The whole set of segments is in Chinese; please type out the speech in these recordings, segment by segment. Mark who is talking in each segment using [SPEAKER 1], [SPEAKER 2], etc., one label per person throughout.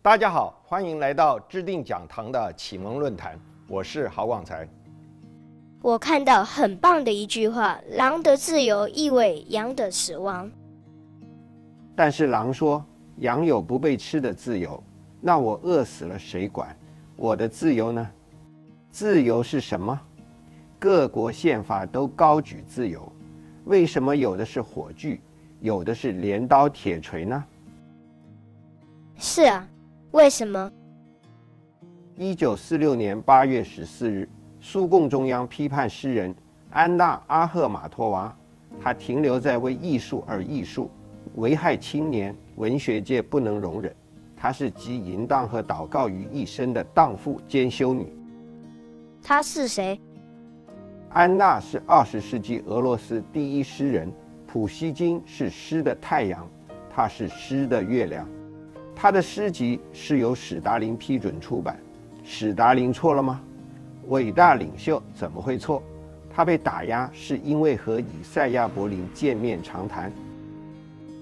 [SPEAKER 1] 大家好，欢迎来到知定讲堂的启蒙论坛，我是郝广才。
[SPEAKER 2] 我看到很棒的一句话：狼的自由意味羊的死亡。
[SPEAKER 3] 但是狼说，羊有不被吃的自由，那我饿死了谁管？我的自由呢？自由是什么？各国宪法都高举自由，为什么有的是火炬，有的是镰刀铁锤呢？
[SPEAKER 2] 是啊，为什么
[SPEAKER 3] ？1946年8月14日，苏共中央批判诗人安娜·阿赫玛托娃，她停留在为艺术而艺术，危害青年，文学界不能容忍。她是集淫荡和祷告于一身的荡妇兼修女。
[SPEAKER 2] 她是谁？
[SPEAKER 3] 安娜是20世纪俄罗斯第一诗人，普希金是诗的太阳，她是诗的月亮。她的诗集是由史达林批准出版。史达林错了吗？伟大领袖怎么会错？他被打压是因为和以赛亚·柏林见面长谈。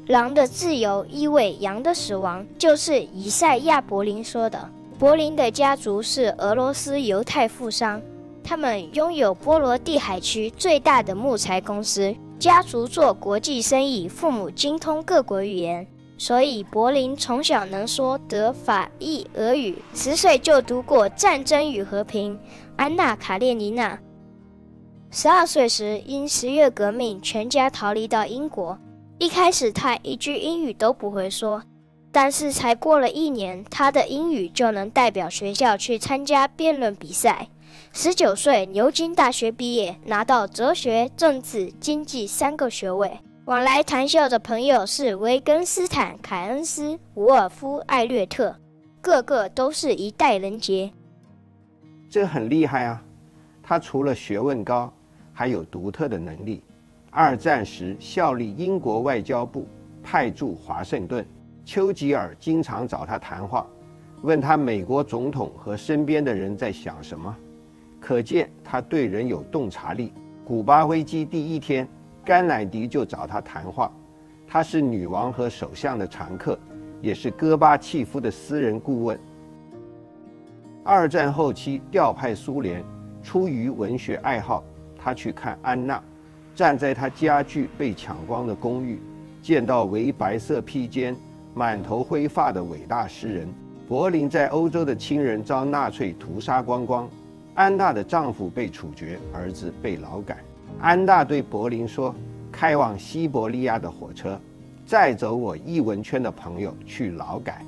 [SPEAKER 2] 狼的自由意味羊的死亡，就是以赛亚·柏林说的。柏林的家族是俄罗斯犹太富商，他们拥有波罗的海区最大的木材公司，家族做国际生意，父母精通各国语言，所以柏林从小能说德、法、意、俄语，10岁就读过《战争与和平》安娜·卡列尼娜。12岁时因10月革命全家逃离到英国，一开始他一句英语都不会说，但是才过了1年，他的英语就能代表学校去参加辩论比赛。19岁牛津大学毕业，拿到哲学、政治、经济3个学位。往来谈笑的朋友是维根斯坦、凯恩斯、伍尔夫、艾略特，个个都是一代人杰。
[SPEAKER 3] 这很厉害啊！他除了学问高，还有独特的能力。2战时效力英国外交部，派驻华盛顿。丘吉尔经常找他谈话，问他美国总统和身边的人在想什么，可见他对人有洞察力。古巴危机第1天，甘乃迪就找他谈话，他是女王和首相的常客，也是戈巴契夫的私人顾问。2战后期调派苏联，出于文学爱好，他去看安娜，站在他家具被抢光的公寓，见到为白色披肩、满头灰发的伟大诗人。柏林在欧洲的亲人遭纳粹屠杀光光，安娜的丈夫被处决，儿子被劳改。安娜对柏林说，开往西伯利亚的火车载走我艺文圈的朋友去劳改，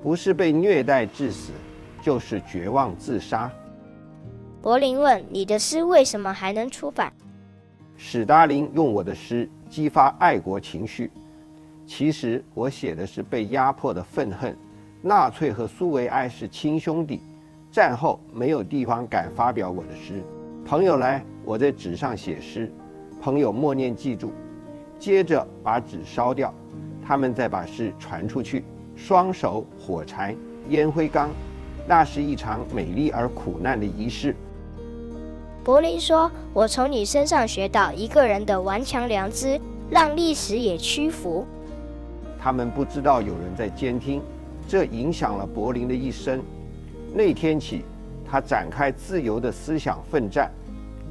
[SPEAKER 3] 不是被虐待致死，就是绝望自杀。
[SPEAKER 2] 柏林问，你的诗为什么还能出版？
[SPEAKER 3] 史达林用我的诗激发爱国情绪，其实我写的是被压迫的愤恨。纳粹和苏维埃是亲兄弟，战后没有地方敢发表我的诗。朋友来，我在纸上写诗，朋友默念记住，接着把纸烧掉，他们再把诗传出去，双手火柴烟灰缸，那是一场美丽而苦难的仪式。
[SPEAKER 2] 柏林说，我从你身上学到一个人的顽强良知，让历史也屈服。
[SPEAKER 3] 他们不知道有人在监听，这影响了柏林的一生。那天起，他展开自由的思想奋战。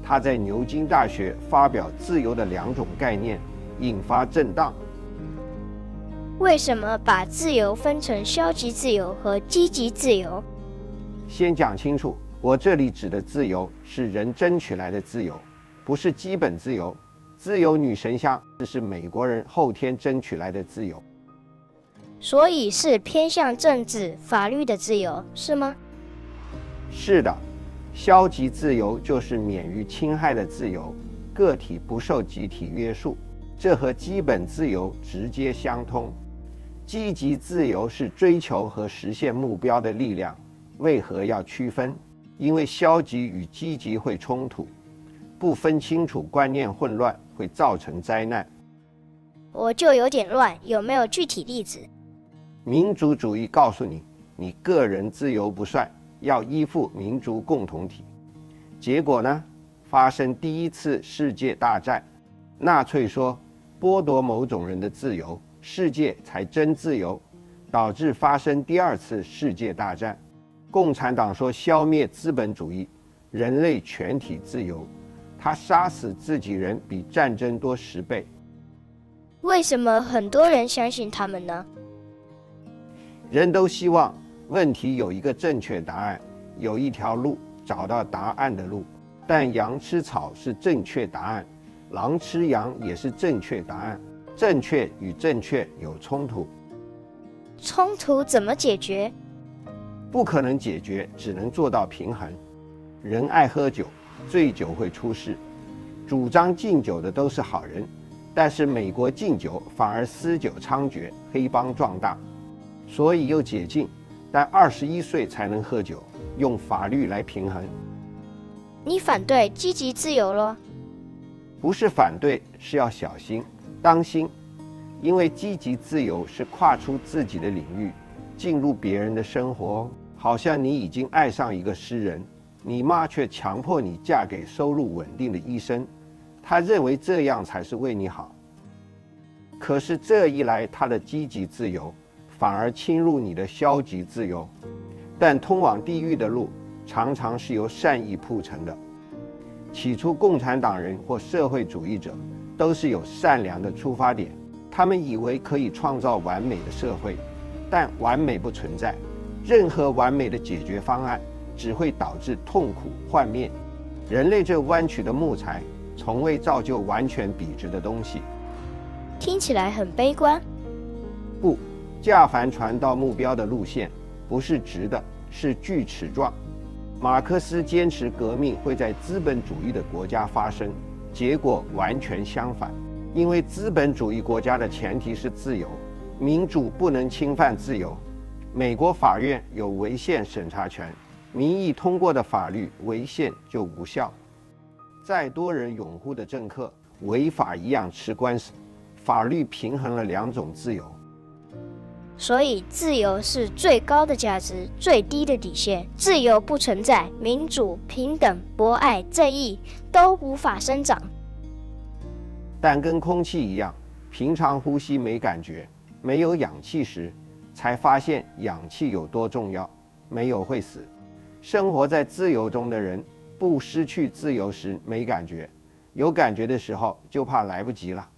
[SPEAKER 3] 他在牛津大学发表自由的2种概念，引发震荡。
[SPEAKER 2] 为什么把自由分成消极自由和积极自由？
[SPEAKER 3] 先讲清楚，我这里指的自由是人争取来的自由，不是基本自由。自由女神像，这是美国人后天争取来的自由。
[SPEAKER 2] 所以是偏向政治、法律的自由，是吗？
[SPEAKER 3] 是的，消极自由就是免于侵害的自由，个体不受集体约束，这和基本自由直接相通。积极自由是追求和实现目标的力量。为何要区分？因为消极与积极会冲突，不分清楚，观念混乱，会造成灾难。
[SPEAKER 2] 我就有点乱，有没有具体例子？
[SPEAKER 3] 民族主义告诉你，你个人自由不算，要依附民族共同体。结果呢？发生第1次世界大战，纳粹说剥夺某种人的自由，世界才真自由。导致发生第二次世界大战。共产党说消灭资本主义，人类全体自由，他杀死自己人比战争多10倍。
[SPEAKER 2] 为什么很多人相信他们呢？
[SPEAKER 3] 人都希望问题有一个正确答案，有一条路找到答案的路。但羊吃草是正确答案，狼吃羊也是正确答案。正确与正确有冲突，
[SPEAKER 2] 冲突怎么解决？
[SPEAKER 3] 不可能解决，只能做到平衡。人爱喝酒，醉酒会出事。主张禁酒的都是好人，但是美国禁酒反而私酒猖獗，黑帮壮大。所以又解禁，但21岁才能喝酒，用法律来平衡。
[SPEAKER 2] 你反对积极自由咯？
[SPEAKER 3] 不是反对，是要小心当心，因为积极自由是跨出自己的领域，进入别人的生活。好像你已经爱上一个诗人，你妈却强迫你嫁给收入稳定的医生，他认为这样才是为你好。可是这一来，他的积极自由反而侵入你的消极自由。但通往地狱的路常常是由善意铺成的。起初共产党人或社会主义者都是有善良的出发点，他们以为可以创造完美的社会，但完美不存在。任何完美的解决方案只会导致痛苦幻灭。人类这弯曲的木材从未造就完全笔直的东西。
[SPEAKER 2] 听起来很悲观。
[SPEAKER 3] 不，驾帆船到目标的路线不是直的，是锯齿状。马克思坚持革命会在资本主义的国家发生，结果完全相反。因为资本主义国家的前提是自由，民主不能侵犯自由。美国法院有违宪审查权，民意通过的法律违宪就无效。再多人拥护的政客，违法一样吃官司。法律平衡了两种自由。
[SPEAKER 2] 所以自由是最高的价值，最低的底线。自由不存在，民主、平等、博爱、正义都无法生长。
[SPEAKER 3] 但跟空气一样，平常呼吸没感觉，没有氧气时才发现氧气有多重要，没有会死。生活在自由中的人，不失去自由时没感觉，有感觉的时候就怕来不及了。